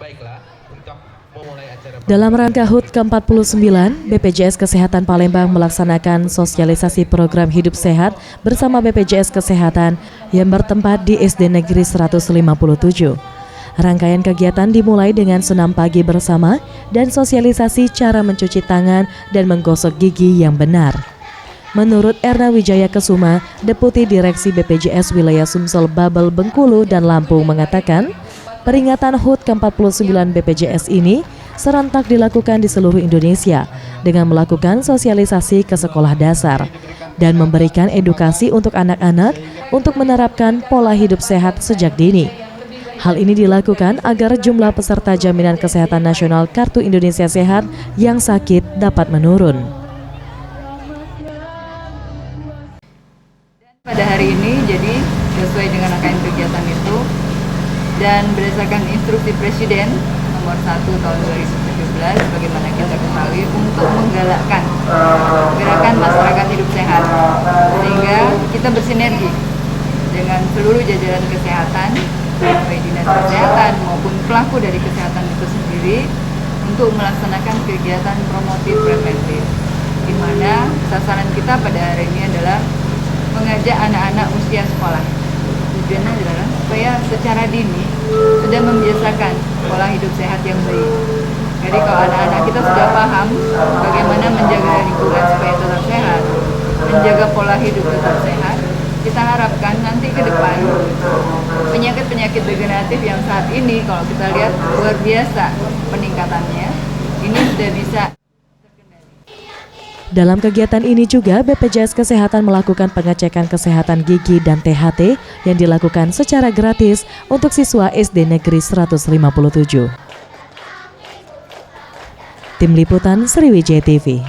Baiklah, untuk memulai acara Dalam rangka HUT ke-49, BPJS Kesehatan Palembang melaksanakan sosialisasi program hidup sehat bersama BPJS Kesehatan yang bertempat di SD Negeri 157. Rangkaian kegiatan dimulai dengan senam pagi bersama dan sosialisasi cara mencuci tangan dan menggosok gigi yang benar. Menurut Erna Wijaya Kesuma, Deputi Direksi BPJS Wilayah Sumsel, Babel, Bengkulu, dan Lampung mengatakan, peringatan HUT ke-49 BPJS ini serentak dilakukan di seluruh Indonesia dengan melakukan sosialisasi ke sekolah dasar dan memberikan edukasi untuk anak-anak untuk menerapkan pola hidup sehat sejak dini. Hal ini dilakukan agar jumlah peserta Jaminan Kesehatan Nasional Kartu Indonesia Sehat yang sakit dapat menurun. Pada hari ini, jadi sesuai dengan rangkaian kegiatan itu dan berdasarkan instruksi Presiden nomor 1 tahun 2017, bagaimana kita ketahui, untuk menggalakkan gerakan masyarakat hidup sehat, sehingga kita bersinergi dengan seluruh jajaran kesehatan, baik dinas kesehatan maupun pelaku dari kesehatan itu sendiri, untuk melaksanakan kegiatan promotif preventif, di mana sasaran kita pada hari ini adalah mengajak anak-anak usia sekolah. Tujuannya adalah supaya secara dini sudah membiasakan pola hidup sehat yang baik. Jadi kalau anak-anak kita sudah paham bagaimana menjaga lingkungan supaya tetap sehat, menjaga pola hidup tetap sehat, kita harapkan nanti ke depan penyakit-penyakit degeneratif yang saat ini kalau kita lihat luar biasa peningkatannya, ini sudah bisa. Dalam kegiatan ini juga BPJS Kesehatan melakukan pengecekan kesehatan gigi dan THT yang dilakukan secara gratis untuk siswa SD Negeri 157. Tim Liputan Sriwijaya TV.